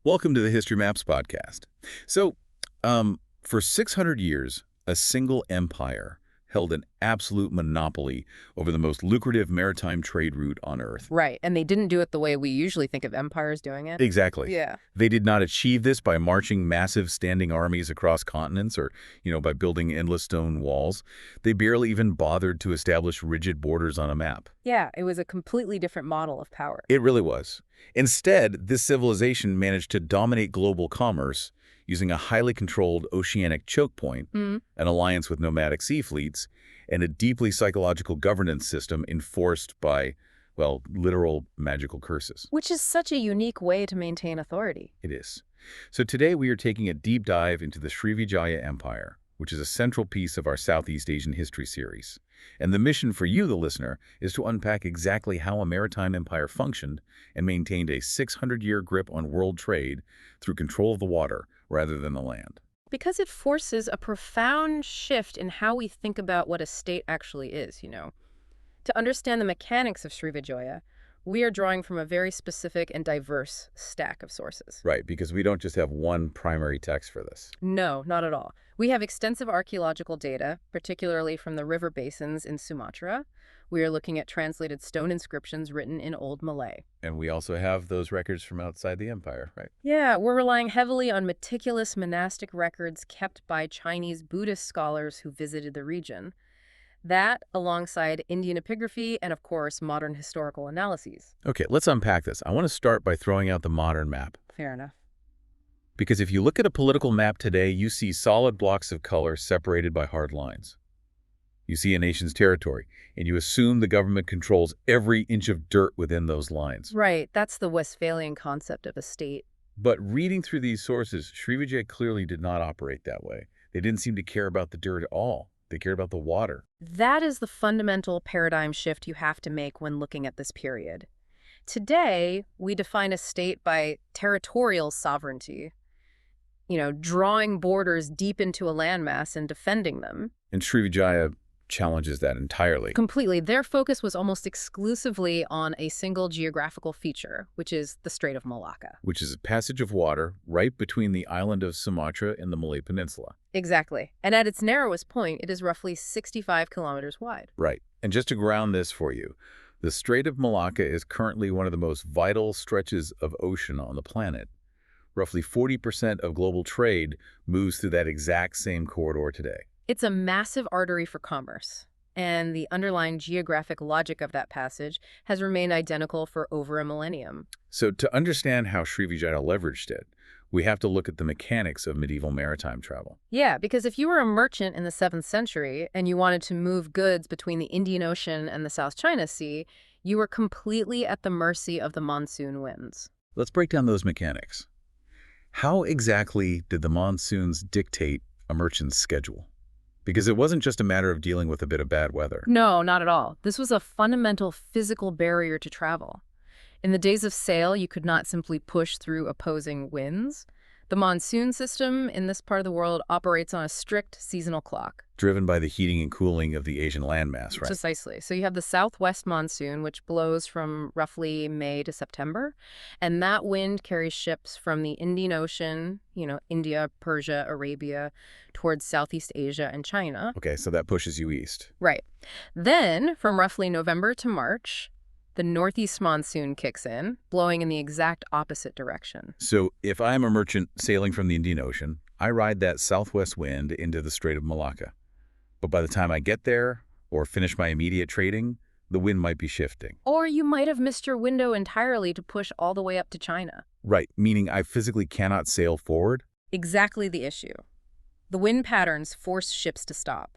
Welcome to the History Maps podcast. So, for 600 years, a single empire held an absolute monopoly over the most lucrative maritime trade route on Earth. Right, and they didn't do it the way we usually think of empires doing it. Exactly. Yeah. They did not achieve this by marching massive standing armies across continents or, by building endless stone walls. They barely even bothered to establish rigid borders on a map. Yeah, it was a completely different model of power. It really was. Instead, this civilization managed to dominate global commerce using a highly controlled oceanic choke point, an alliance with nomadic sea fleets, and a deeply psychological governance system enforced by, well, literal magical curses. Which is such a unique way to maintain authority. It is. So today we are taking a deep dive into the Srivijaya Empire, which is a central piece of our Southeast Asian history series. And the mission for you, the listener, is to unpack exactly how a maritime empire functioned and maintained a 600-year grip on world trade through control of the water rather than the land. Because it forces a profound shift in how we think about what a state actually is, To understand the mechanics of Srivijaya, we are drawing from a very specific and diverse stack of sources. Right, because we don't just have one primary text for this. No, not at all. We have extensive archaeological data, particularly from the river basins in Sumatra. We are looking at translated stone inscriptions written in Old Malay. And we also have those records from outside the empire, right? Yeah, we're relying heavily on meticulous monastic records kept by Chinese Buddhist scholars who visited the region. That, alongside Indian epigraphy and, of course, modern historical analyses. Okay, let's unpack this. I want to start by throwing out the modern map. Fair enough. Because if you look at a political map today, you see solid blocks of color separated by hard lines. You see a nation's territory, and you assume the government controls every inch of dirt within those lines. Right, that's the Westphalian concept of a state. But reading through these sources, Srivijaya clearly did not operate that way. They didn't seem to care about the dirt at all. They cared about the water. That is the fundamental paradigm shift you have to make when looking at this period. Today, we define a state by territorial sovereignty, drawing borders deep into a landmass and defending them. And Srivijaya challenges that entirely. Completely. Their focus was almost exclusively on a single geographical feature, which is the Strait of Malacca. Which is a passage of water right between the island of Sumatra and the Malay Peninsula. Exactly. And at its narrowest point, it is roughly 65 kilometers wide. Right. And just to ground this for you, the Strait of Malacca is currently one of the most vital stretches of ocean on the planet. Roughly 40% of global trade moves through that exact same corridor today. It's a massive artery for commerce, and the underlying geographic logic of that passage has remained identical for over a millennium. So to understand how Srivijaya leveraged it, we have to look at the mechanics of medieval maritime travel. Yeah, because if you were a merchant in the 7th century and you wanted to move goods between the Indian Ocean and the South China Sea, you were completely at the mercy of the monsoon winds. Let's break down those mechanics. How exactly did the monsoons dictate a merchant's schedule? Because it wasn't just a matter of dealing with a bit of bad weather. No, not at all. This was a fundamental physical barrier to travel. In the days of sail, you could not simply push through opposing winds. The monsoon system in this part of the world operates on a strict seasonal clock. Driven by the heating and cooling of the Asian landmass, right? Precisely. So you have the southwest monsoon, which blows from roughly May to September. And that wind carries ships from the Indian Ocean, India, Persia, Arabia, towards Southeast Asia and China. Okay, so that pushes you east. Right. Then, from roughly November to March, the northeast monsoon kicks in, blowing in the exact opposite direction. So if I'm a merchant sailing from the Indian Ocean, I ride that southwest wind into the Strait of Malacca. But by the time I get there or finish my immediate trading, the wind might be shifting. Or you might have missed your window entirely to push all the way up to China. Right, meaning I physically cannot sail forward? Exactly the issue. The wind patterns force ships to stop.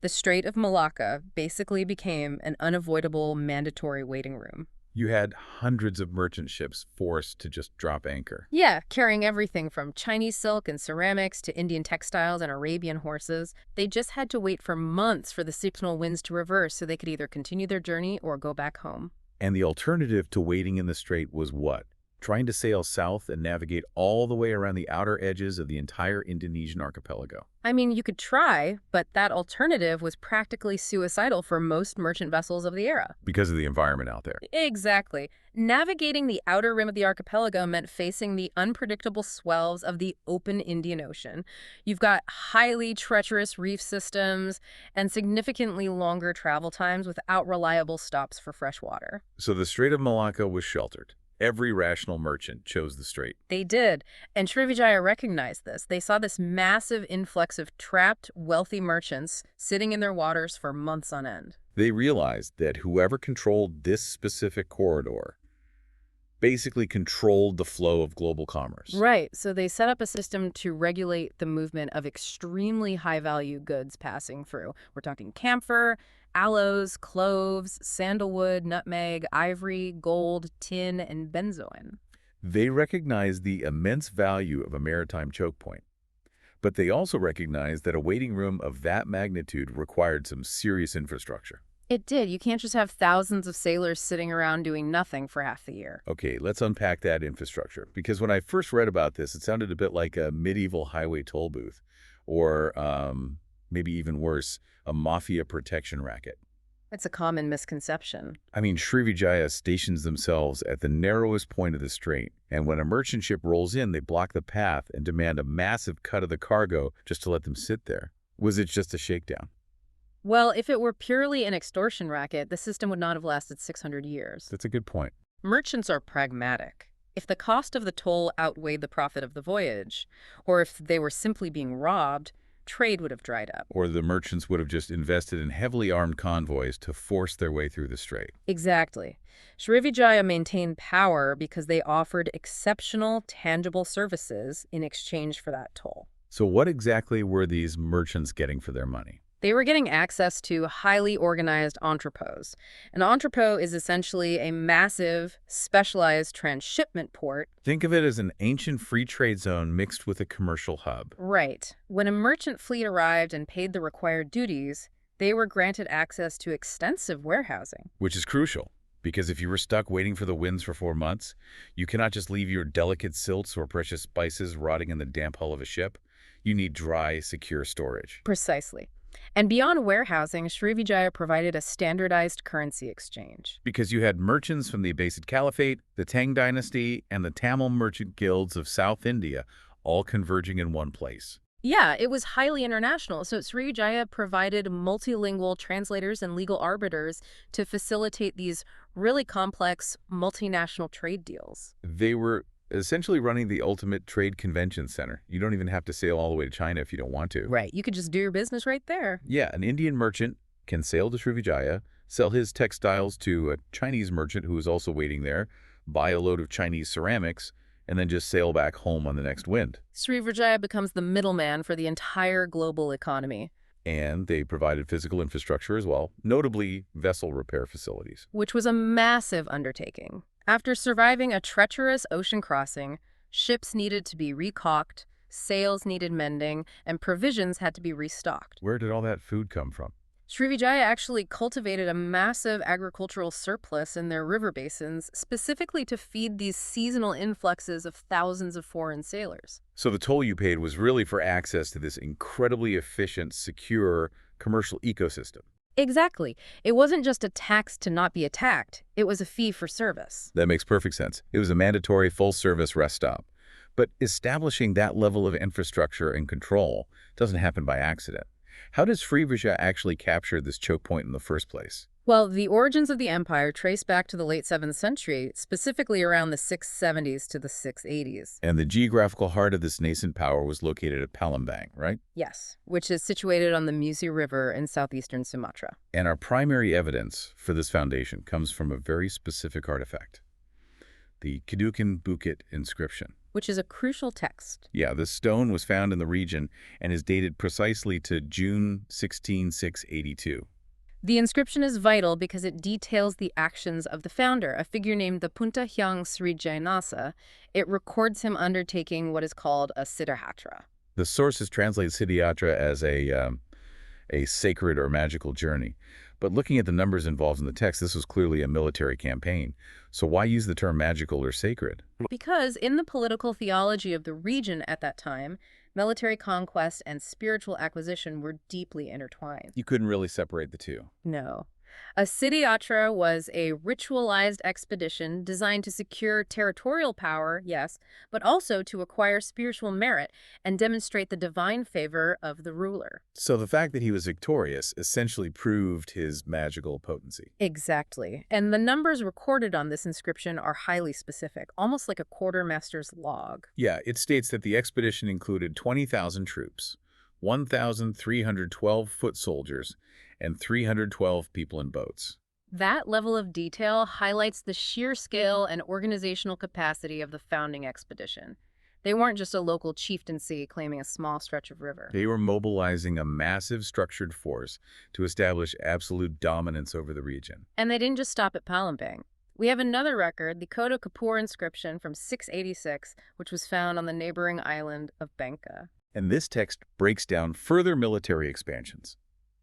The Strait of Malacca basically became an unavoidable mandatory waiting room. You had hundreds of merchant ships forced to just drop anchor. Yeah, carrying everything from Chinese silk and ceramics to Indian textiles and Arabian horses. They just had to wait for months for the seasonal winds to reverse so they could either continue their journey or go back home. And the alternative to waiting in the strait was what? trying to sail south and navigate all the way around the outer edges of the entire Indonesian archipelago. I mean, you could try, but that alternative was practically suicidal for most merchant vessels of the era. Because of the environment out there. Exactly. Navigating the outer rim of the archipelago meant facing the unpredictable swells of the open Indian Ocean. You've got highly treacherous reef systems and significantly longer travel times without reliable stops for fresh water. So the Strait of Malacca was sheltered. Every rational merchant chose the strait. They did, and Srivijaya recognized this. They saw this massive influx of trapped, wealthy merchants sitting in their waters for months on end. They realized that whoever controlled this specific corridor basically controlled the flow of global commerce. Right, so they set up a system to regulate the movement of extremely high-value goods passing through. We're talking camphor, aloes, cloves, sandalwood, nutmeg, ivory, gold, tin, and benzoin. They recognized the immense value of a maritime choke point. But they also recognized that a waiting room of that magnitude required some serious infrastructure. It did. You can't just have thousands of sailors sitting around doing nothing for half the year. Okay, let's unpack that infrastructure. Because when I first read about this, it sounded a bit like a medieval highway toll booth. Or maybe even worse, a mafia protection racket. It's a common misconception. I mean, Srivijaya stations themselves at the narrowest point of the strait, and when a merchant ship rolls in, they block the path and demand a massive cut of the cargo just to let them sit there. Was it just a shakedown? Well, if it were purely an extortion racket, the system would not have lasted 600 years. That's a good point. Merchants are pragmatic. If the cost of the toll outweighed the profit of the voyage, or if they were simply being robbed, trade would have dried up. Or the merchants would have just invested in heavily armed convoys to force their way through the strait. Exactly. Srivijaya maintained power because they offered exceptional, tangible services in exchange for that toll. So what exactly were these merchants getting for their money? They were getting access to highly organized entrepôts. An entrepôt is essentially a massive, specialized transshipment port. Think of it as an ancient free trade zone mixed with a commercial hub. Right. When a merchant fleet arrived and paid the required duties, they were granted access to extensive warehousing. Which is crucial, because if you were stuck waiting for the winds for 4 months, you cannot just leave your delicate silts or precious spices rotting in the damp hull of a ship. You need dry, secure storage. Precisely. And beyond warehousing, Srivijaya provided a standardized currency exchange. Because you had merchants from the Abbasid Caliphate, the Tang Dynasty, and the Tamil merchant guilds of South India, all converging in one place. Yeah, it was highly international, so Srivijaya provided multilingual translators and legal arbiters to facilitate these really complex multinational trade deals. They were essentially running the ultimate trade convention center. You don't even have to sail all the way to China if you don't want to. Right, you could just do your business right there. Yeah, an Indian merchant can sail to Srivijaya, sell his textiles to a Chinese merchant who is also waiting there, buy a load of Chinese ceramics, and then just sail back home on the next wind. Srivijaya becomes the middleman for the entire global economy. And they provided physical infrastructure as well, notably vessel repair facilities. Which was a massive undertaking. After surviving a treacherous ocean crossing, ships needed to be recaulked, sails needed mending, and provisions had to be restocked. Where did all that food come from? Srivijaya actually cultivated a massive agricultural surplus in their river basins, specifically to feed these seasonal influxes of thousands of foreign sailors. So the toll you paid was really for access to this incredibly efficient, secure commercial ecosystem. Exactly. It wasn't just a tax to not be attacked. It was a fee for service. That makes perfect sense. It was a mandatory full-service rest stop. But establishing that level of infrastructure and control doesn't happen by accident. How does Srivijaya actually capture this choke point in the first place? Well, the origins of the empire trace back to the late 7th century, specifically around the 670s to the 680s. And the geographical heart of this nascent power was located at Palembang, right? Yes, which is situated on the Musi River in southeastern Sumatra. And our primary evidence for this foundation comes from a very specific artifact, the Kedukan Bukit inscription. Which is a crucial text. Yeah, this stone was found in the region and is dated precisely to June 16, 682. The inscription is vital because it details the actions of the founder, a figure named the Punta Hyang Srijanasa. It records him undertaking what is called a siddhayatra. The sources translate siddhayatra as a sacred or magical journey. But looking at the numbers involved in the text, this was clearly a military campaign. So why use the term magical or sacred? Because in the political theology of the region at that time, military conquest and spiritual acquisition were deeply intertwined. You couldn't really separate the two. No. A Siddhiyatra was a ritualized expedition designed to secure territorial power, yes, but also to acquire spiritual merit and demonstrate the divine favor of the ruler. So the fact that he was victorious essentially proved his magical potency. Exactly. And the numbers recorded on this inscription are highly specific, almost like a quartermaster's log. Yeah, it states that the expedition included 20,000 troops, 1,312 foot soldiers, and 312 people in boats. That level of detail highlights the sheer scale and organizational capacity of the founding expedition. They weren't just a local chieftaincy claiming a small stretch of river. They were mobilizing a massive structured force to establish absolute dominance over the region. And they didn't just stop at Palembang. We have another record, the Koda Kapur inscription from 686, which was found on the neighboring island of Benga. And this text breaks down further military expansions.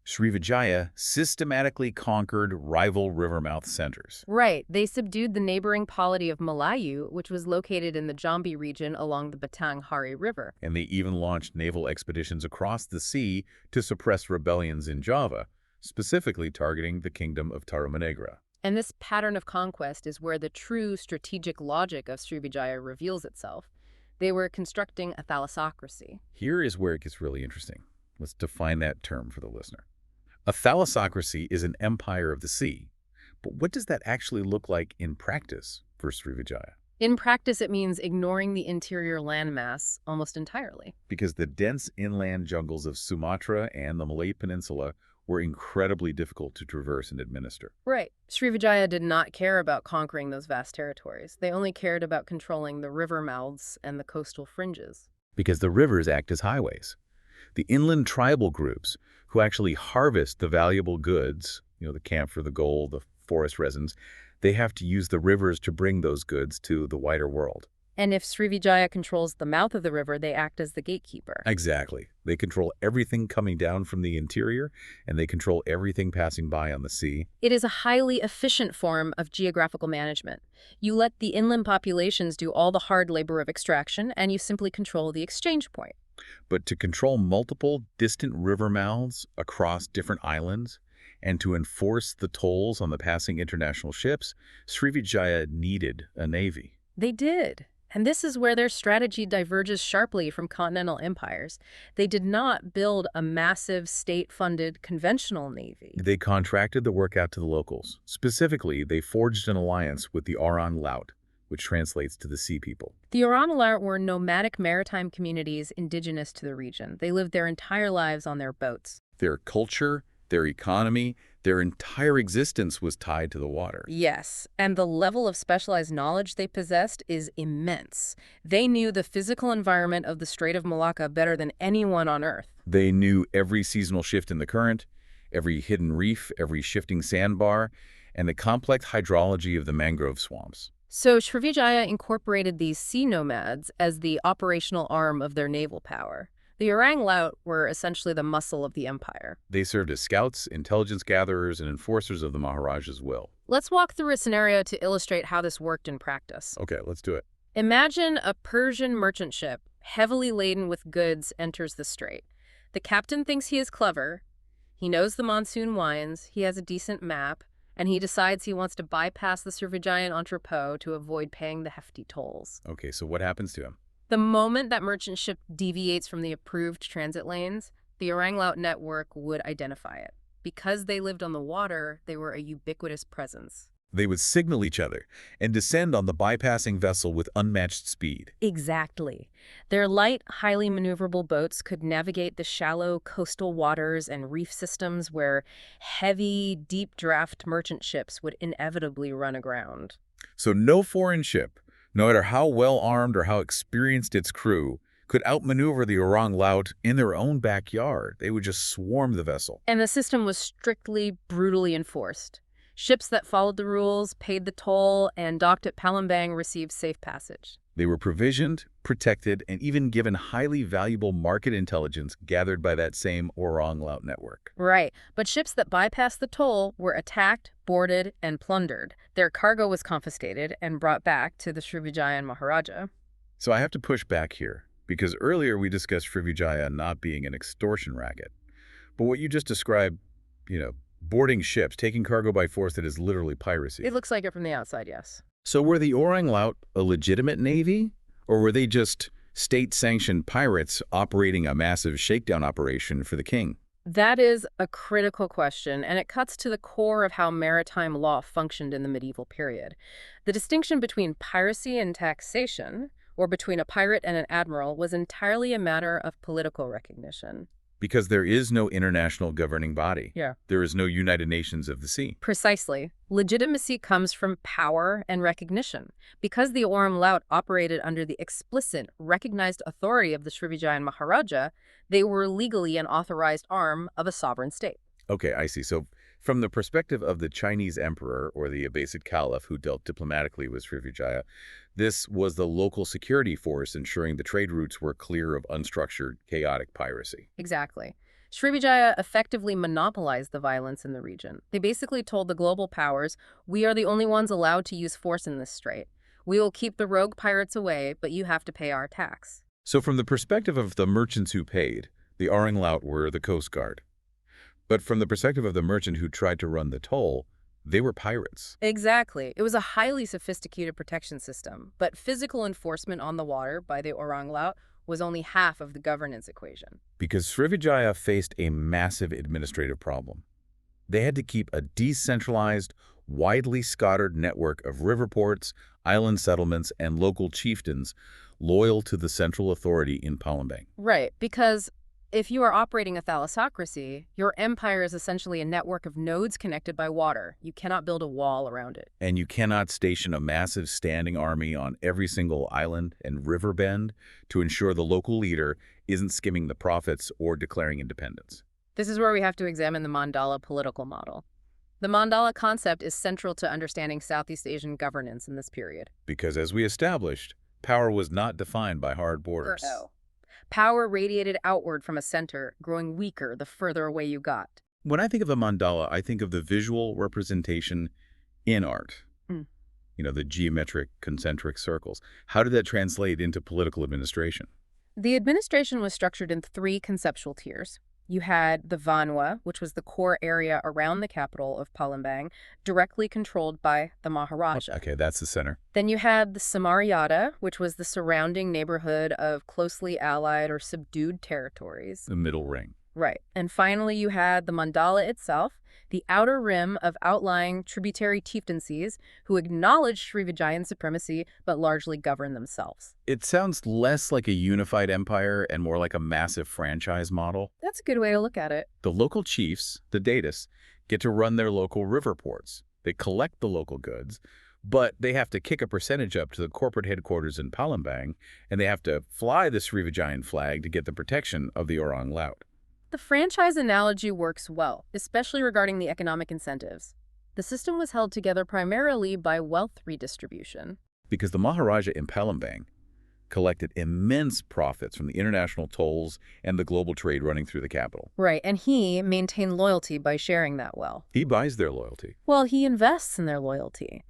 Srivijaya systematically conquered rival rivermouth centers. Right. They subdued the neighboring polity of Malayu, which was located in the Jambi region along the Batanghari River. And they even launched naval expeditions across the sea to suppress rebellions in Java, specifically targeting the kingdom of Tarumanegra. And this pattern of conquest is where the true strategic logic of Srivijaya reveals itself. They were constructing a thalassocracy. Here is where it gets really interesting. Let's define that term for the listener. A thalassocracy is an empire of the sea. But what does that actually look like in practice for Srivijaya? In practice, it means ignoring the interior landmass almost entirely. Because the dense inland jungles of Sumatra and the Malay Peninsula were incredibly difficult to traverse and administer. Right. Srivijaya did not care about conquering those vast territories. They only cared about controlling the river mouths and the coastal fringes. Because the rivers act as highways. The inland tribal groups who actually harvest the valuable goods, the camphor, the gold, the forest resins, they have to use the rivers to bring those goods to the wider world. And if Srivijaya controls the mouth of the river, they act as the gatekeeper. Exactly. They control everything coming down from the interior, and they control everything passing by on the sea. It is a highly efficient form of geographical management. You let the inland populations do all the hard labor of extraction, and you simply control the exchange point. But to control multiple distant river mouths across different islands and to enforce the tolls on the passing international ships, Srivijaya needed a navy. They did. And this is where their strategy diverges sharply from continental empires. They did not build a massive state-funded conventional navy. They contracted the work out to the locals. Specifically, they forged an alliance with the Orang Laut, which translates to the sea people. The Orang Laut were nomadic maritime communities indigenous to the region. They lived their entire lives on their boats. Their culture, their economy, their entire existence was tied to the water. Yes, and the level of specialized knowledge they possessed is immense. They knew the physical environment of the Strait of Malacca better than anyone on Earth. They knew every seasonal shift in the current, every hidden reef, every shifting sandbar, and the complex hydrology of the mangrove swamps. So Srivijaya incorporated these sea nomads as the operational arm of their naval power. The Orang Laut were essentially the muscle of the empire. They served as scouts, intelligence gatherers, and enforcers of the Maharaja's will. Let's walk through a scenario to illustrate how this worked in practice. Okay, let's do it. Imagine a Persian merchant ship, heavily laden with goods, enters the strait. The captain thinks he is clever. He knows the monsoon winds, he has a decent map, and he decides he wants to bypass the Srivijayan entrepot to avoid paying the hefty tolls. Okay, so what happens to him? The moment that merchant ship deviates from the approved transit lanes, the Orang Laut network would identify it. Because they lived on the water, they were a ubiquitous presence. They would signal each other and descend on the bypassing vessel with unmatched speed. Exactly. Their light, highly maneuverable boats could navigate the shallow coastal waters and reef systems where heavy, deep-draft merchant ships would inevitably run aground. So no foreign ship, no matter how well-armed or how experienced its crew, could outmaneuver the Orang Laut in their own backyard. They would just swarm the vessel. And the system was strictly, brutally enforced. Ships that followed the rules, paid the toll, and docked at Palembang received safe passage. They were provisioned, protected, and even given highly valuable market intelligence gathered by that same Orang Laut network. Right, but ships that bypassed the toll were attacked, boarded, and plundered. Their cargo was confiscated and brought back to the Srivijaya Maharaja. So I have to push back here, because earlier we discussed Srivijaya not being an extortion racket. But what you just described, boarding ships, taking cargo by force, that is literally piracy. It looks like it from the outside, yes. So were the Orang Laut a legitimate navy, or were they just state-sanctioned pirates operating a massive shakedown operation for the king? That is a critical question, and it cuts to the core of how maritime law functioned in the medieval period. The distinction between piracy and taxation, or between a pirate and an admiral, was entirely a matter of political recognition. Because there is no international governing body. Yeah. There is no United Nations of the Sea. Precisely. Legitimacy comes from power and recognition. Because the Orang Laut operated under the explicit, recognized authority of the Srivijaya Maharaja, they were legally an authorized arm of a sovereign state. Okay, I see. So from the perspective of the Chinese emperor or the Abbasid caliph who dealt diplomatically with Srivijaya, this was the local security force ensuring the trade routes were clear of unstructured, chaotic piracy. Exactly. Srivijaya effectively monopolized the violence in the region. They basically told the global powers, we are the only ones allowed to use force in this strait. We will keep the rogue pirates away, but you have to pay our tax. So from the perspective of the merchants who paid, the Orang Laut were the Coast Guard. But from the perspective of the merchant who tried to run the toll, they were pirates. Exactly. It was a highly sophisticated protection system, but physical enforcement on the water by the Orang Laut was only half of the governance equation. Because Srivijaya faced a massive administrative problem. They had to keep a decentralized, widely scattered network of river ports, island settlements, and local chieftains loyal to the central authority in Palembang. Right, because if you are operating a thalassocracy, your empire is essentially a network of nodes connected by water. You cannot build a wall around it. And you cannot station a massive standing army on every single island and river bend to ensure the local leader isn't skimming the profits or declaring independence. This is where we have to examine the mandala political model. The mandala concept is central to understanding Southeast Asian governance in this period. Because as we established, power was not defined by hard borders. No. Power radiated outward from a center, growing weaker the further away you got. When I think of a mandala, I think of the visual representation in art. The geometric concentric circles. How did that translate into political administration? The administration was structured in 3 conceptual tiers. You had the Vanwa, which was the core area around the capital of Palembang, directly controlled by the Maharaja. Okay, that's the center. Then you had the Samaryada, which was the surrounding neighborhood of closely allied or subdued territories. The middle ring. Right. And finally, you had the mandala itself, the outer rim of outlying tributary chieftaincies who acknowledged Srivijayan supremacy but largely governed themselves. It sounds less like a unified empire and more like a massive franchise model. That's a good way to look at it. The local chiefs, the datus, get to run their local river ports. They collect the local goods, but they have to kick a percentage up to the corporate headquarters in Palembang, and they have to fly the Srivijayan flag to get the protection of the Orang Laut. The franchise analogy works well, especially regarding the economic incentives. The system was held together primarily by wealth redistribution. Because the Maharaja in Palembang collected immense profits from the international tolls and the global trade running through the capital. Right, and he maintained loyalty by sharing that wealth. He buys their loyalty. Well, he invests in their loyalty.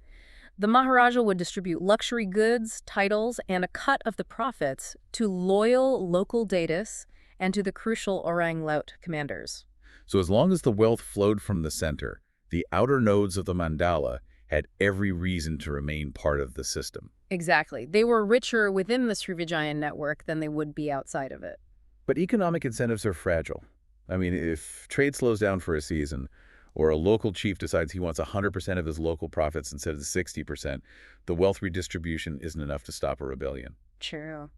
The Maharaja would distribute luxury goods, titles, and a cut of the profits to loyal local datus and to the crucial Orang Laut commanders. So as long as the wealth flowed from the center, the outer nodes of the mandala had every reason to remain part of the system. Exactly. They were richer within the Srivijayan network than they would be outside of it. But economic incentives are fragile. I mean, if trade slows down for a season, or a local chief decides he wants 100% of his local profits instead of the 60%, the wealth redistribution isn't enough to stop a rebellion. True.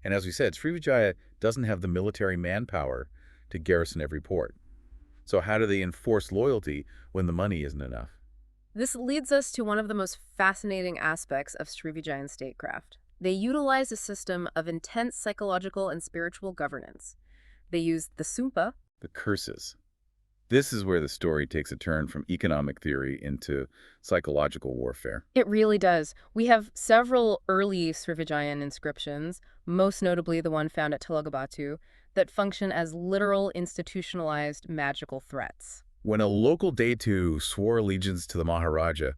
And as we said, Srivijaya doesn't have the military manpower to garrison every port. So how do they enforce loyalty when the money isn't enough? This leads us to one of the most fascinating aspects of Srivijayan statecraft. They utilized a system of intense psychological and spiritual governance. They used the sumpa, The curses. This is where the story takes a turn from economic theory into psychological warfare. It really does. We have several early Srivijayan inscriptions, most notably the one found at Telagabatu, that function as literal institutionalized magical threats. When a local Datu swore allegiance to the Maharaja,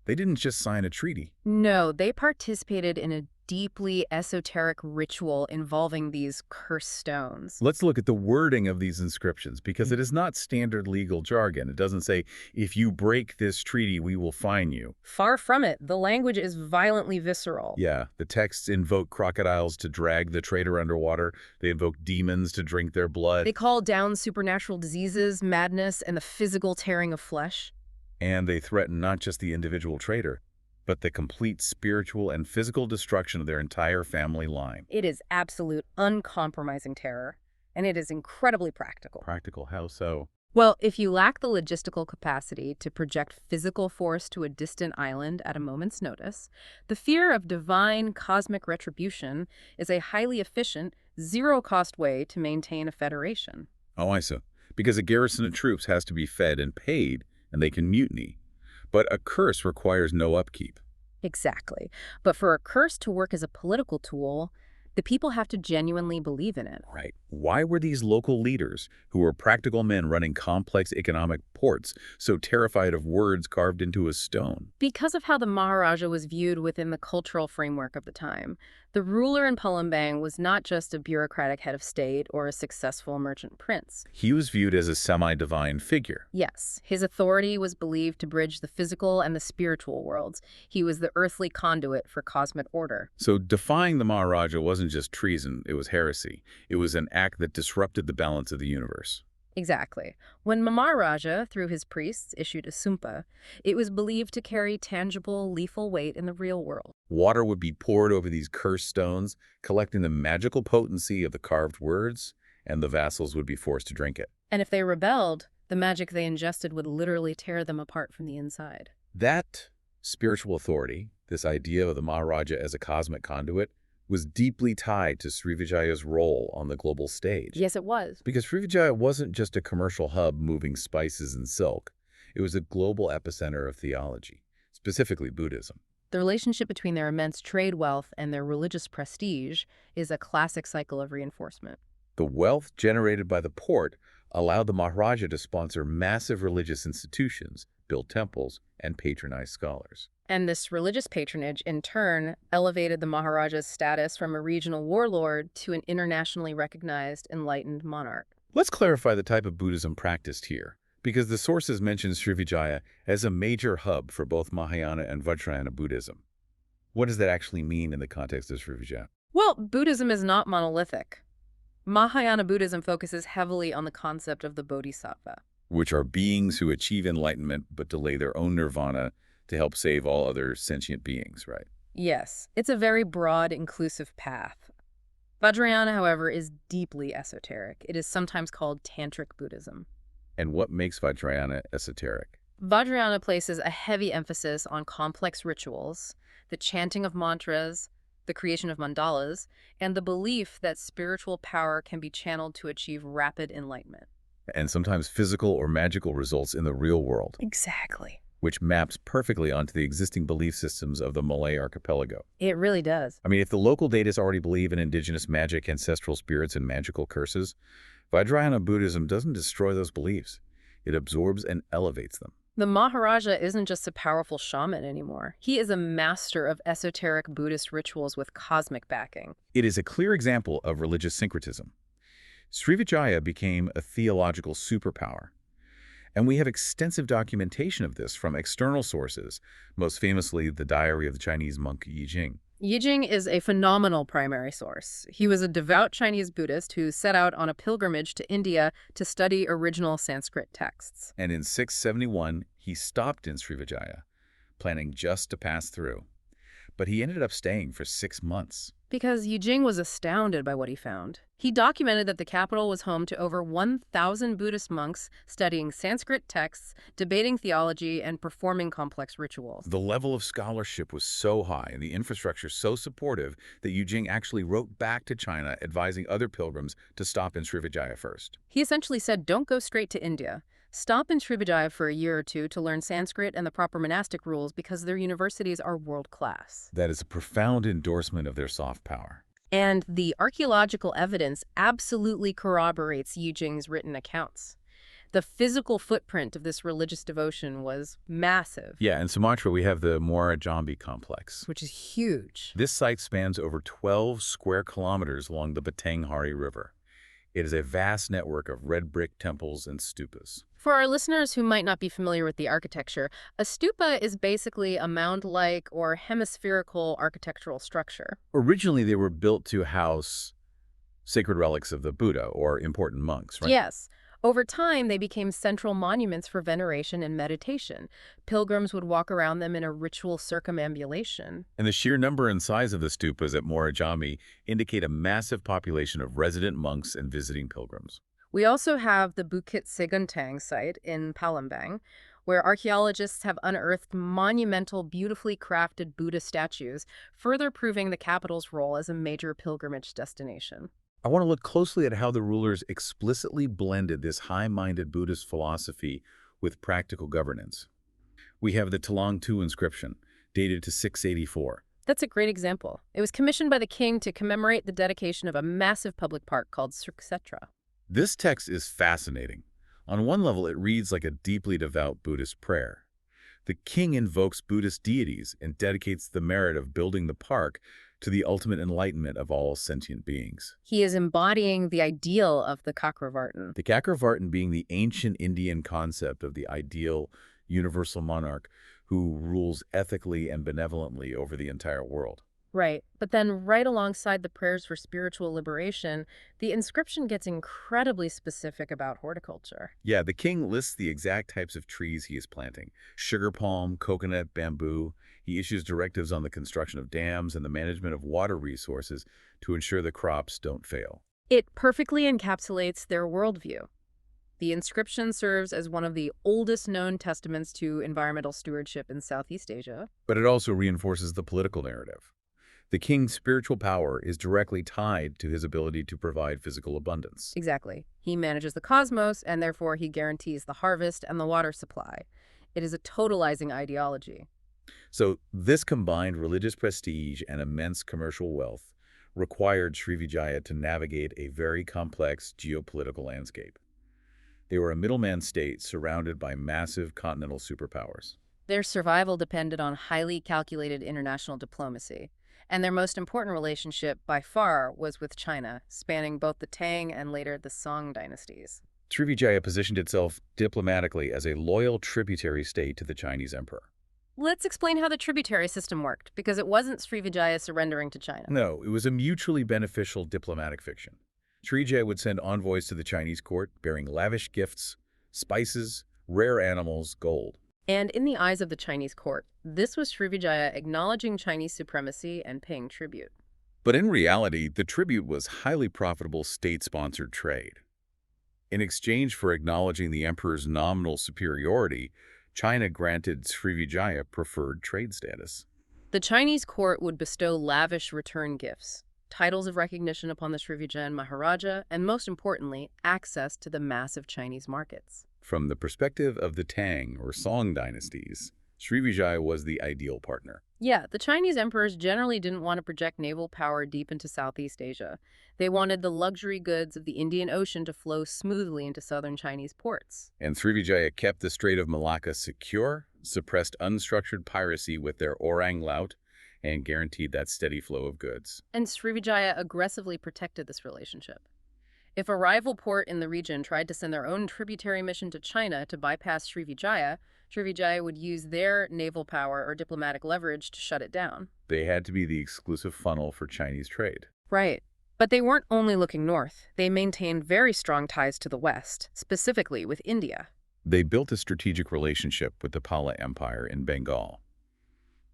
they didn't just sign a treaty. No, they participated in a deeply esoteric ritual involving these cursed stones. Let's look at the wording of these inscriptions, because it is not standard legal jargon. It doesn't say, if you break this treaty, we will fine you. Far from it, the language is violently visceral. Yeah, the texts invoke crocodiles to drag the traitor underwater. They invoke demons to drink their blood. They call down supernatural diseases, madness, and the physical tearing of flesh. And they threaten not just the individual traitor, but the complete spiritual and physical destruction of their entire family line. It is absolute, uncompromising terror, and it is incredibly practical. Practical, how so? Well, if you lack the logistical capacity to project physical force to a distant island at a moment's notice, the fear of divine cosmic retribution is a highly efficient, zero-cost way to maintain a federation. Oh, I see. Because a garrison of troops has to be fed and paid, and they can mutiny. But a curse requires no upkeep. Exactly. But for a curse to work as a political tool, the people have to genuinely believe in it. Right. Why were these local leaders, who were practical men running complex economic ports, so terrified of words carved into a stone? Because of how the Maharaja was viewed within the cultural framework of the time, the ruler in Palembang was not just a bureaucratic head of state or a successful merchant prince. He was viewed as a semi-divine figure. Yes, his authority was believed to bridge the physical and the spiritual worlds. He was the earthly conduit for cosmic order. So defying the Maharaja wasn't just treason, it was heresy. It was an act that disrupted the balance of the universe. Exactly. When Maharaja, through his priests, issued a sumpa, it was believed to carry tangible, lethal weight in the real world. Water would be poured over these cursed stones, collecting the magical potency of the carved words, and the vassals would be forced to drink it. And if they rebelled, the magic they ingested would literally tear them apart from the inside. That spiritual authority, this idea of the Maharaja as a cosmic conduit, was deeply tied to Srivijaya's role on the global stage. Yes, it was. Because Srivijaya wasn't just a commercial hub moving spices and silk. It was a global epicenter of theology, specifically Buddhism. The relationship between their immense trade wealth and their religious prestige is a classic cycle of reinforcement. The wealth generated by the port allowed the Maharaja to sponsor massive religious institutions, build temples, and patronize scholars. And this religious patronage, in turn, elevated the Maharaja's status from a regional warlord to an internationally recognized enlightened monarch. Let's clarify the type of Buddhism practiced here, because the sources mention Srivijaya as a major hub for both Mahayana and Vajrayana Buddhism. What does that actually mean in the context of Srivijaya? Well, Buddhism is not monolithic. Mahayana Buddhism focuses heavily on the concept of the bodhisattva, Which are beings who achieve enlightenment but delay their own nirvana to help save all other sentient beings, right? Yes, it's a very broad, inclusive path. Vajrayana, however, is deeply esoteric. It is sometimes called Tantric Buddhism. And what makes Vajrayana esoteric? Vajrayana places a heavy emphasis on complex rituals, the chanting of mantras, the creation of mandalas, and the belief that spiritual power can be channeled to achieve rapid enlightenment. And sometimes physical or magical results in the real world, Exactly. which maps perfectly onto the existing belief systems of the Malay archipelago. It really does. I mean, if the local Datas already believe in indigenous magic, ancestral spirits, and magical curses, Vajrayana Buddhism doesn't destroy those beliefs. It absorbs and elevates them. The Maharaja isn't just a powerful shaman anymore. He is a master of esoteric Buddhist rituals with cosmic backing. It is a clear example of religious syncretism. Srivijaya became a theological superpower. And we have extensive documentation of this from external sources, most famously the diary of the Chinese monk Yi Jing. Yi Jing is a phenomenal primary source. He was a devout Chinese Buddhist who set out on a pilgrimage to India to study original Sanskrit texts. And in 671, he stopped in Srivijaya, planning just to pass through. But he ended up staying for 6 months. Because Yi Jing was astounded by what he found. He documented that the capital was home to over 1,000 Buddhist monks studying Sanskrit texts, debating theology, and performing complex rituals. The level of scholarship was so high and the infrastructure so supportive that Yi Jing actually wrote back to China advising other pilgrims to stop in Srivijaya first. He essentially said, don't go straight to India. stop in Srivijaya for a year or two to learn Sanskrit and the proper monastic rules because their universities are world-class. That is a profound endorsement of their soft power. And the archaeological evidence absolutely corroborates Yi Jing's written accounts. The physical footprint of this religious devotion was massive, Yeah, in Sumatra, we have the Muara Jambi complex. which is huge. This site spans over 12 square kilometers along the Batanghari River. It is a vast network of red brick temples and stupas. For our listeners who might not be familiar with the architecture, a stupa is basically a mound-like or hemispherical architectural structure. Originally, they were built to house sacred relics of the Buddha or important monks, right? Yes. Over time, they became central monuments for veneration and meditation. Pilgrims would walk around them in a ritual circumambulation. And the sheer number and size of the stupas at Muara Jambi indicate a massive population of resident monks and visiting pilgrims. We also have the Bukit Seguntang site in Palembang, where archaeologists have unearthed monumental, beautifully crafted Buddha statues, further proving the capital's role as a major pilgrimage destination. I want to look closely at how the rulers explicitly blended this high-minded Buddhist philosophy with practical governance. We have the Talang Tu inscription, dated to 684. That's a great example. It was commissioned by the king to commemorate the dedication of a massive public park called Sukshetra. This text is fascinating. On one level, it reads like a deeply devout Buddhist prayer. The king invokes Buddhist deities and dedicates the merit of building the park to the ultimate enlightenment of all sentient beings. He is embodying the ideal of the Cakravartin. The Cakravartin being the ancient Indian concept of the ideal universal monarch who rules ethically and benevolently over the entire world. Right. But then right alongside the prayers for spiritual liberation, the inscription gets incredibly specific about horticulture. Yeah, the king lists the exact types of trees he is planting: sugar palm, coconut, bamboo. He issues directives on the construction of dams and the management of water resources to ensure the crops don't fail. It perfectly encapsulates their worldview. The inscription serves as one of the oldest known testaments to environmental stewardship in Southeast Asia. But it also reinforces the political narrative. The king's spiritual power is directly tied to his ability to provide physical abundance. Exactly. He manages the cosmos, and therefore he guarantees the harvest and the water supply. It is a totalizing ideology. So this combined religious prestige and immense commercial wealth required Srivijaya to navigate a very complex geopolitical landscape. They were a middleman state surrounded by massive continental superpowers. Their survival depended on highly calculated international diplomacy. And their most important relationship, by far, was with China, spanning both the Tang and later the Song dynasties. Srivijaya positioned itself diplomatically as a loyal tributary state to the Chinese emperor. Let's explain how the tributary system worked, because it wasn't Srivijaya surrendering to China. No, it was a mutually beneficial diplomatic fiction. Srivijaya would send envoys to the Chinese court bearing lavish gifts, spices, rare animals, gold. And in the eyes of the Chinese court, this was Srivijaya acknowledging Chinese supremacy and paying tribute. But in reality, the tribute was highly profitable state-sponsored trade. In exchange for acknowledging the emperor's nominal superiority, China granted Srivijaya preferred trade status. The Chinese court would bestow lavish return gifts, titles of recognition upon the Srivijayan Maharaja, and most importantly, access to the massive Chinese markets. From the perspective of the Tang or Song dynasties, Srivijaya was the ideal partner. Yeah, the Chinese emperors generally didn't want to project naval power deep into Southeast Asia. They wanted the luxury goods of the Indian Ocean to flow smoothly into southern Chinese ports. And Srivijaya kept the Strait of Malacca secure, suppressed unstructured piracy with their orang laut, and guaranteed that steady flow of goods. And Srivijaya aggressively protected this relationship. If a rival port in the region tried to send their own tributary mission to China to bypass Srivijaya, Srivijaya would use their naval power or diplomatic leverage to shut it down. They had to be the exclusive funnel for Chinese trade. Right. But they weren't only looking north. They maintained very strong ties to the west, specifically with India. They built a strategic relationship with the Pala Empire in Bengal.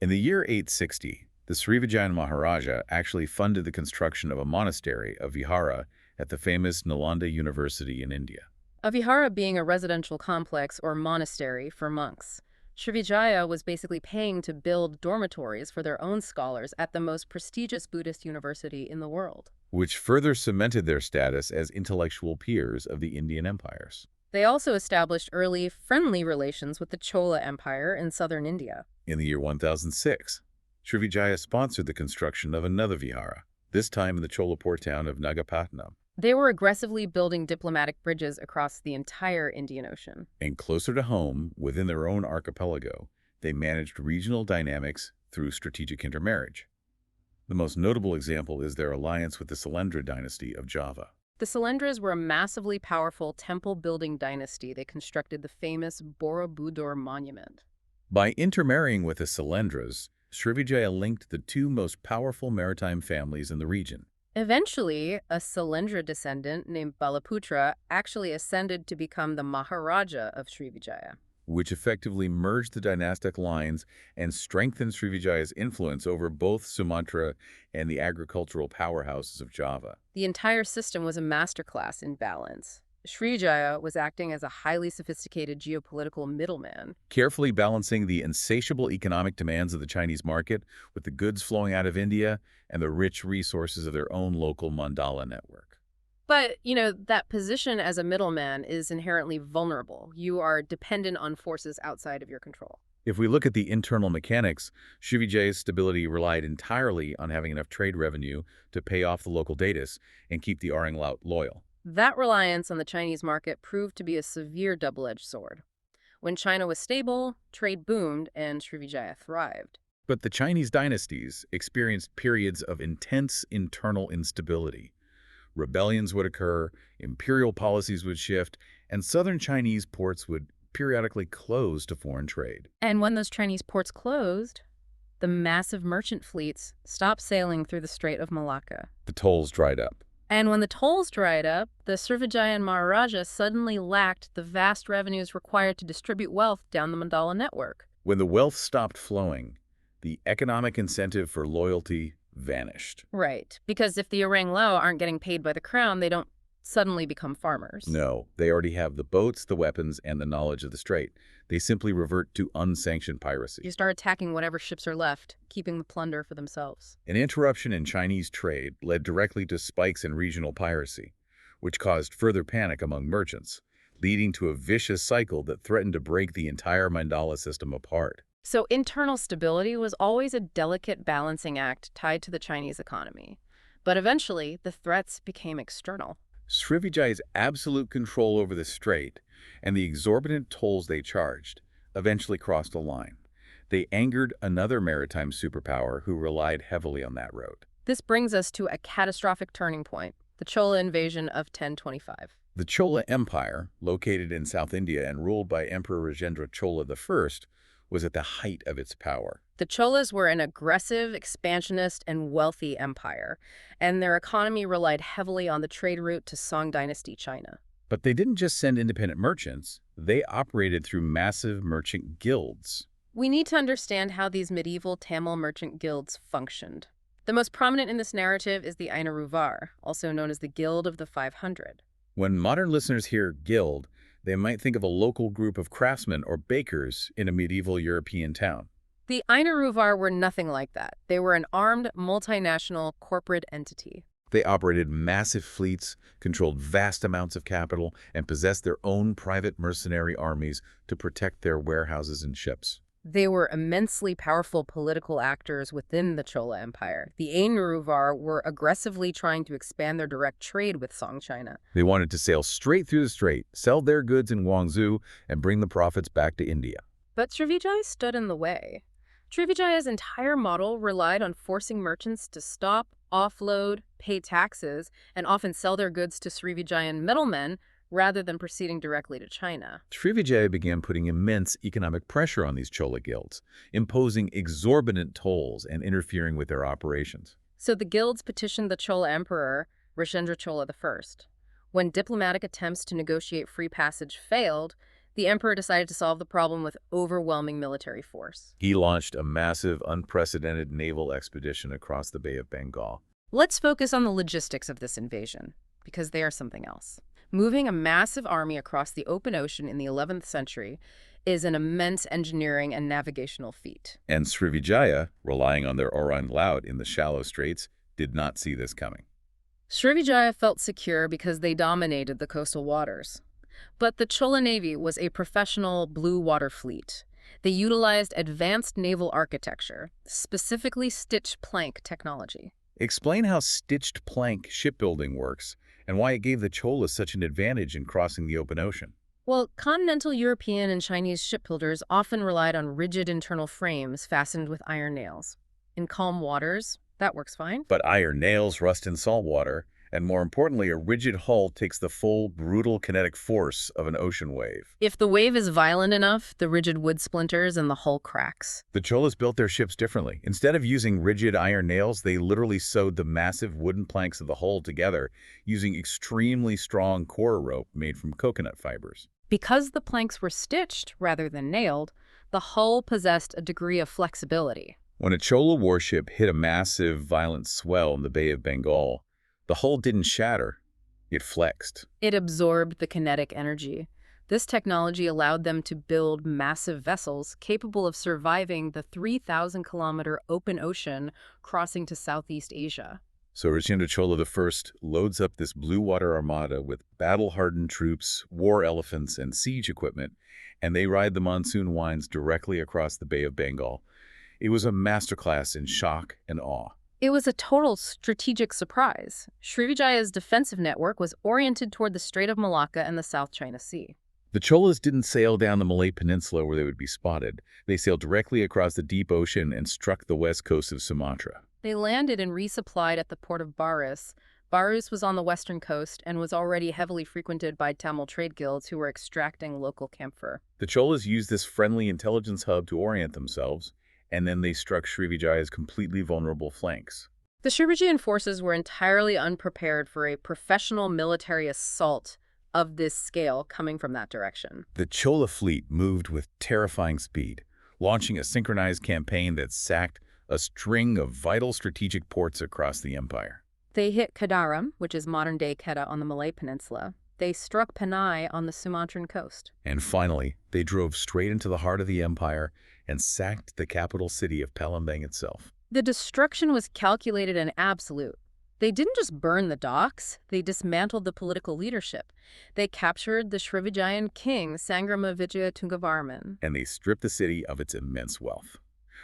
In the year 860, the Srivijayan Maharaja actually funded the construction of a monastery, a vihara, at the famous Nalanda University in India. A vihara being a residential complex or monastery for monks. Srivijaya was basically paying to build dormitories for their own scholars at the most prestigious Buddhist university in the world. Which further cemented their status as intellectual peers of the Indian empires. They also established early, friendly relations with the Chola Empire in southern India. In the year 1006, Srivijaya sponsored the construction of another vihara, this time in the Chola port town of Nagapattinam. They were aggressively building diplomatic bridges across the entire Indian Ocean. And closer to home, within their own archipelago, they managed regional dynamics through strategic intermarriage. The most notable example is their alliance with the Sailendra dynasty of Java. The Sailendras were a massively powerful temple-building dynasty. They constructed the famous Borobudur monument. By intermarrying with the Sailendras, Srivijaya linked the two most powerful maritime families in the region. Eventually, a Sailendra descendant named Balaputra actually ascended to become the Maharaja of Srivijaya. Which effectively merged the dynastic lines and strengthened Srivijaya's influence over both Sumatra and the agricultural powerhouses of Java. The entire system was a masterclass in balance. Srivijaya was acting as a highly sophisticated geopolitical middleman. Carefully balancing the insatiable economic demands of the Chinese market with the goods flowing out of India and the rich resources of their own local mandala network. But, that position as a middleman is inherently vulnerable. You are dependent on forces outside of your control. If we look at the internal mechanics, Srivijaya's stability relied entirely on having enough trade revenue to pay off the local datus and keep the Orang Laut loyal. That reliance on the Chinese market proved to be a severe double-edged sword. When China was stable, trade boomed and Srivijaya thrived. But the Chinese dynasties experienced periods of intense internal instability. Rebellions would occur, imperial policies would shift, and southern Chinese ports would periodically close to foreign trade. And when those Chinese ports closed, the massive merchant fleets stopped sailing through the Strait of Malacca. The tolls dried up. And when the tolls dried up, the Srivijayan Maharaja suddenly lacked the vast revenues required to distribute wealth down the mandala network. When the wealth stopped flowing, the economic incentive for loyalty vanished. Right, because if the Orang Lao aren't getting paid by the crown, they don't suddenly become farmers. No, they already have the boats, the weapons, and the knowledge of the strait. They simply revert to unsanctioned piracy. You start attacking whatever ships are left, keeping the plunder for themselves. An interruption in Chinese trade led directly to spikes in regional piracy, which caused further panic among merchants, leading to a vicious cycle that threatened to break the entire mandala system apart. So internal stability was always a delicate balancing act tied to the Chinese economy. But eventually, the threats became external. Srivijaya's absolute control over the strait and the exorbitant tolls they charged eventually crossed a line. They angered another maritime superpower who relied heavily on that road. This brings us to a catastrophic turning point, the Chola invasion of 1025. The Chola Empire, located in South India and ruled by Emperor Rajendra Chola I, was at the height of its power. The Cholas were an aggressive, expansionist, and wealthy empire, and their economy relied heavily on the trade route to Song Dynasty China. But they didn't just send independent merchants. They operated through massive merchant guilds. We need to understand how these medieval Tamil merchant guilds functioned. The most prominent in this narrative is the Ainaruvar, also known as the Guild of the 500. When modern listeners hear guild, they might think of a local group of craftsmen or bakers in a medieval European town. The Ainaruvar were nothing like that. They were an armed, multinational corporate entity. They operated massive fleets, controlled vast amounts of capital, and possessed their own private mercenary armies to protect their warehouses and ships. They were immensely powerful political actors within the Chola Empire. The Ainaruvar were aggressively trying to expand their direct trade with Song China. They wanted to sail straight through the strait, sell their goods in Guangzhou, and bring the profits back to India. But Srivijaya stood in the way. Srivijaya's entire model relied on forcing merchants to stop, offload, pay taxes, and often sell their goods to Srivijayan middlemen rather than proceeding directly to China. Srivijaya began putting immense economic pressure on these Chola guilds, imposing exorbitant tolls and interfering with their operations. So the guilds petitioned the Chola emperor, Rajendra Chola I. When diplomatic attempts to negotiate free passage failed, the emperor decided to solve the problem with overwhelming military force. He launched a massive, unprecedented naval expedition across the Bay of Bengal. Let's focus on the logistics of this invasion, because they are something else. Moving a massive army across the open ocean in the 11th century is an immense engineering and navigational feat. And Srivijaya, relying on their Orang Laut in the shallow straits, did not see this coming. Srivijaya felt secure because they dominated the coastal waters. But the Chola Navy was a professional blue water fleet. They utilized advanced naval architecture, specifically stitched plank technology. Explain how stitched plank shipbuilding works and why it gave the Cholas such an advantage in crossing the open ocean. Well, continental European and Chinese shipbuilders often relied on rigid internal frames fastened with iron nails. In calm waters, that works fine. But iron nails rust in salt water, and more importantly, a rigid hull takes the full, brutal kinetic force of an ocean wave. If the wave is violent enough, the rigid wood splinters and the hull cracks. The Cholas built their ships differently. Instead of using rigid iron nails, they literally sewed the massive wooden planks of the hull together using extremely strong coir rope made from coconut fibers. Because the planks were stitched rather than nailed, the hull possessed a degree of flexibility. When a Chola warship hit a massive, violent swell in the Bay of Bengal, the hull didn't shatter, it flexed. It absorbed the kinetic energy. This technology allowed them to build massive vessels capable of surviving the 3,000-kilometer open ocean crossing to Southeast Asia. So Rajendra Chola I loads up this blue water armada with battle-hardened troops, war elephants, and siege equipment, and they ride the monsoon winds directly across the Bay of Bengal. It was a masterclass in shock and awe. It was a total strategic surprise. Srivijaya's defensive network was oriented toward the Strait of Malacca and the South China Sea. The Cholas didn't sail down the Malay Peninsula where they would be spotted. They sailed directly across the deep ocean and struck the west coast of Sumatra. They landed and resupplied at the port of Barus. Barus was on the western coast and was already heavily frequented by Tamil trade guilds who were extracting local camphor. The Cholas used this friendly intelligence hub to orient themselves, and then they struck Srivijaya's completely vulnerable flanks. The Srivijayan forces were entirely unprepared for a professional military assault of this scale coming from that direction. The Chola fleet moved with terrifying speed, launching a synchronized campaign that sacked a string of vital strategic ports across the empire. They hit Kadaram, which is modern-day Kedah on the Malay Peninsula. They struck Penang on the Sumatran coast. And finally, they drove straight into the heart of the empire and sacked the capital city of Palembang itself. The destruction was calculated and absolute. They didn't just burn the docks, they dismantled the political leadership. They captured the Srivijayan king, Sangrama Vijaya Tungavarman. And they stripped the city of its immense wealth.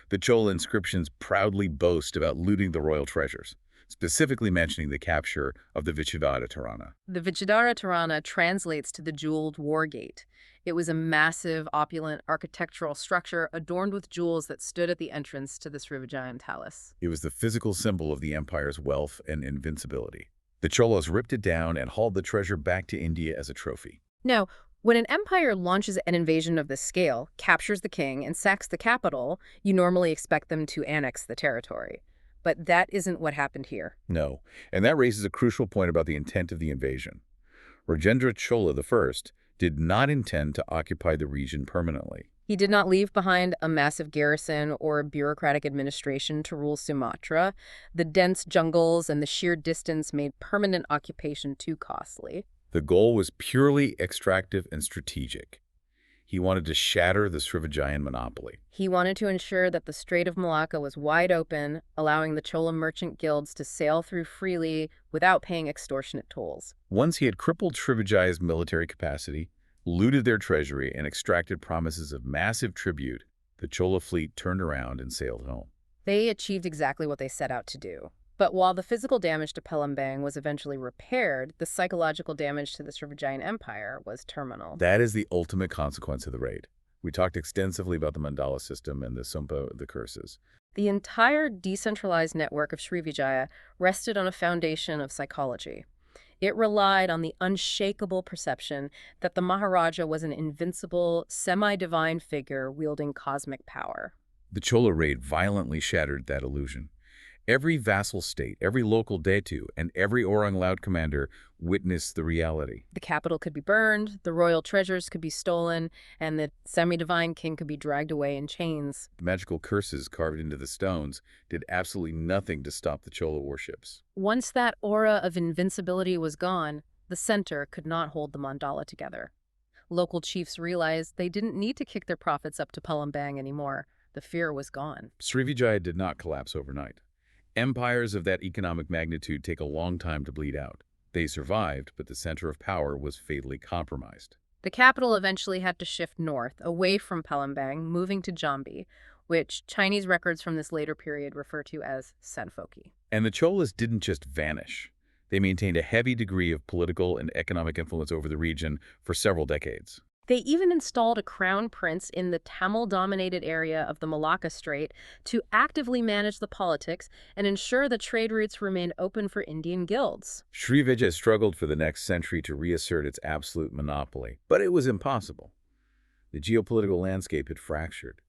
The Chola inscriptions proudly boast about looting the royal treasures, specifically mentioning the capture of the Vichadara Torana. The Vichadara Torana translates to the jeweled war gate. It was a massive, opulent architectural structure adorned with jewels that stood at the entrance to the Srivijayan palace. It was the physical symbol of the empire's wealth and invincibility. The Cholas ripped it down and hauled the treasure back to India as a trophy. Now, when an empire launches an invasion of this scale, captures the king, and sacks the capital, you normally expect them to annex the territory. But that isn't what happened here. No, and that raises a crucial point about the intent of the invasion. Rajendra Chola I did not intend to occupy the region permanently. He did not leave behind a massive garrison or a bureaucratic administration to rule Sumatra. The dense jungles and the sheer distance made permanent occupation too costly. The goal was purely extractive and strategic. He wanted to shatter the Srivijayan monopoly. He wanted to ensure that the Strait of Malacca was wide open, allowing the Chola merchant guilds to sail through freely without paying extortionate tolls. Once he had crippled Srivijaya's military capacity, looted their treasury, and extracted promises of massive tribute, the Chola fleet turned around and sailed home. They achieved exactly what they set out to do. But while the physical damage to Palembang was eventually repaired, the psychological damage to the Srivijayan Empire was terminal. That is the ultimate consequence of the raid. We talked extensively about the mandala system and the Sumpa, the curses. The entire decentralized network of Srivijaya rested on a foundation of psychology. It relied on the unshakable perception that the Maharaja was an invincible, semi-divine figure wielding cosmic power. The Chola raid violently shattered that illusion. Every vassal state, every local Detu, and every Orang Laut commander witnessed the reality. The capital could be burned, the royal treasures could be stolen, and the semi-divine king could be dragged away in chains. The magical curses carved into the stones did absolutely nothing to stop the Chola warships. Once that aura of invincibility was gone, the center could not hold the mandala together. Local chiefs realized they didn't need to kick their profits up to Palembang anymore. The fear was gone. Srivijaya did not collapse overnight. Empires of that economic magnitude take a long time to bleed out. They survived, but the center of power was fatally compromised. The capital eventually had to shift north, away from Palembang, moving to Jambi, which Chinese records from this later period refer to as Sanfoki. And the Cholas didn't just vanish. They maintained a heavy degree of political and economic influence over the region for several decades. They even installed a crown prince in the Tamil-dominated area of the Malacca Strait to actively manage the politics and ensure that trade routes remain open for Indian guilds. Srivijaya struggled for the next century to reassert its absolute monopoly, but it was impossible. The geopolitical landscape had fractured.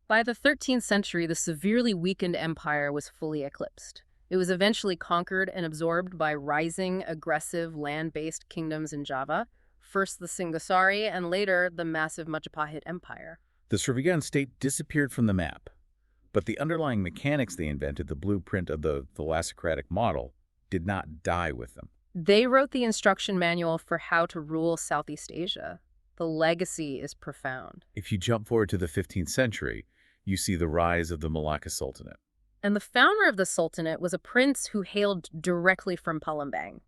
By the 13th century, the severely weakened empire was fully eclipsed. It was eventually conquered and absorbed by rising, aggressive, land-based kingdoms in Java, first the Singasari and later the massive Majapahit Empire. The Srivijayan state disappeared from the map, but the underlying mechanics they invented, the blueprint of the thalassocratic model, did not die with them. They wrote the instruction manual for how to rule Southeast Asia. The legacy is profound. If you jump forward to the 15th century, you see the rise of the Malacca Sultanate. And the founder of the Sultanate was a prince who hailed directly from Palembang.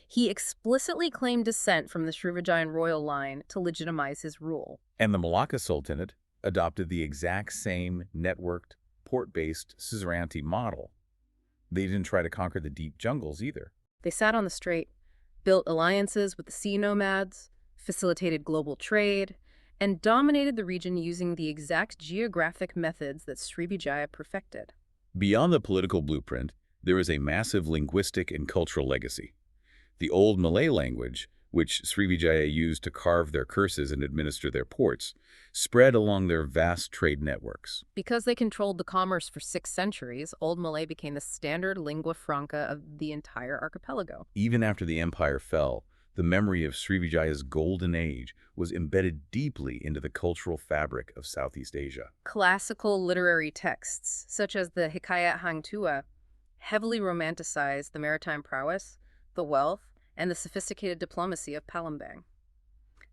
He explicitly claimed descent from the Srivijayan royal line to legitimize his rule. And the Malacca Sultanate adopted the exact same networked, port-based suzerainty model. They didn't try to conquer the deep jungles either. They sat on the strait, built alliances with the sea nomads, facilitated global trade, and dominated the region using the exact geographic methods that Srivijaya perfected. Beyond the political blueprint, there is a massive linguistic and cultural legacy. The Old Malay language, which Srivijaya used to carve their curses and administer their ports, spread along their vast trade networks. Because they controlled the commerce for 6 centuries, Old Malay became the standard lingua franca of the entire archipelago. Even after the empire fell, the memory of Srivijaya's golden age was embedded deeply into the cultural fabric of Southeast Asia. Classical literary texts, such as the Hikayat Hang Tuah, heavily romanticized the maritime prowess, the wealth, and the sophisticated diplomacy of Palembang.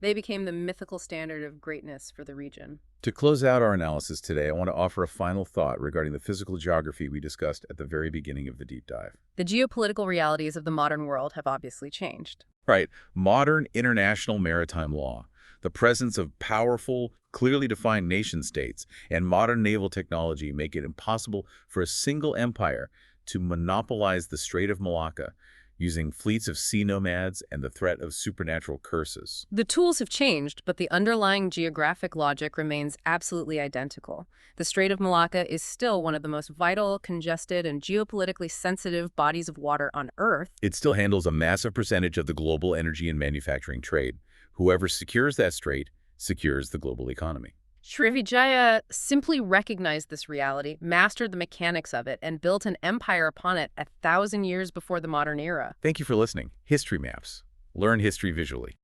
They became the mythical standard of greatness for the region. To close out our analysis today, I want to offer a final thought regarding the physical geography we discussed at the very beginning of the deep dive. The geopolitical realities of the modern world have obviously changed. Right. Modern international maritime law, the presence of powerful, clearly defined nation-states, and modern naval technology make it impossible for a single empire to monopolize the Strait of Malacca, using fleets of sea nomads and the threat of supernatural curses. The tools have changed, but the underlying geographic logic remains absolutely identical. The Strait of Malacca is still one of the most vital, congested, and geopolitically sensitive bodies of water on Earth. It still handles a massive percentage of the global energy and manufacturing trade. Whoever secures that strait secures the global economy. Srivijaya simply recognized this reality, mastered the mechanics of it, and built an empire upon it 1,000 years before the modern era. Thank you for listening. History Maps. Learn history visually.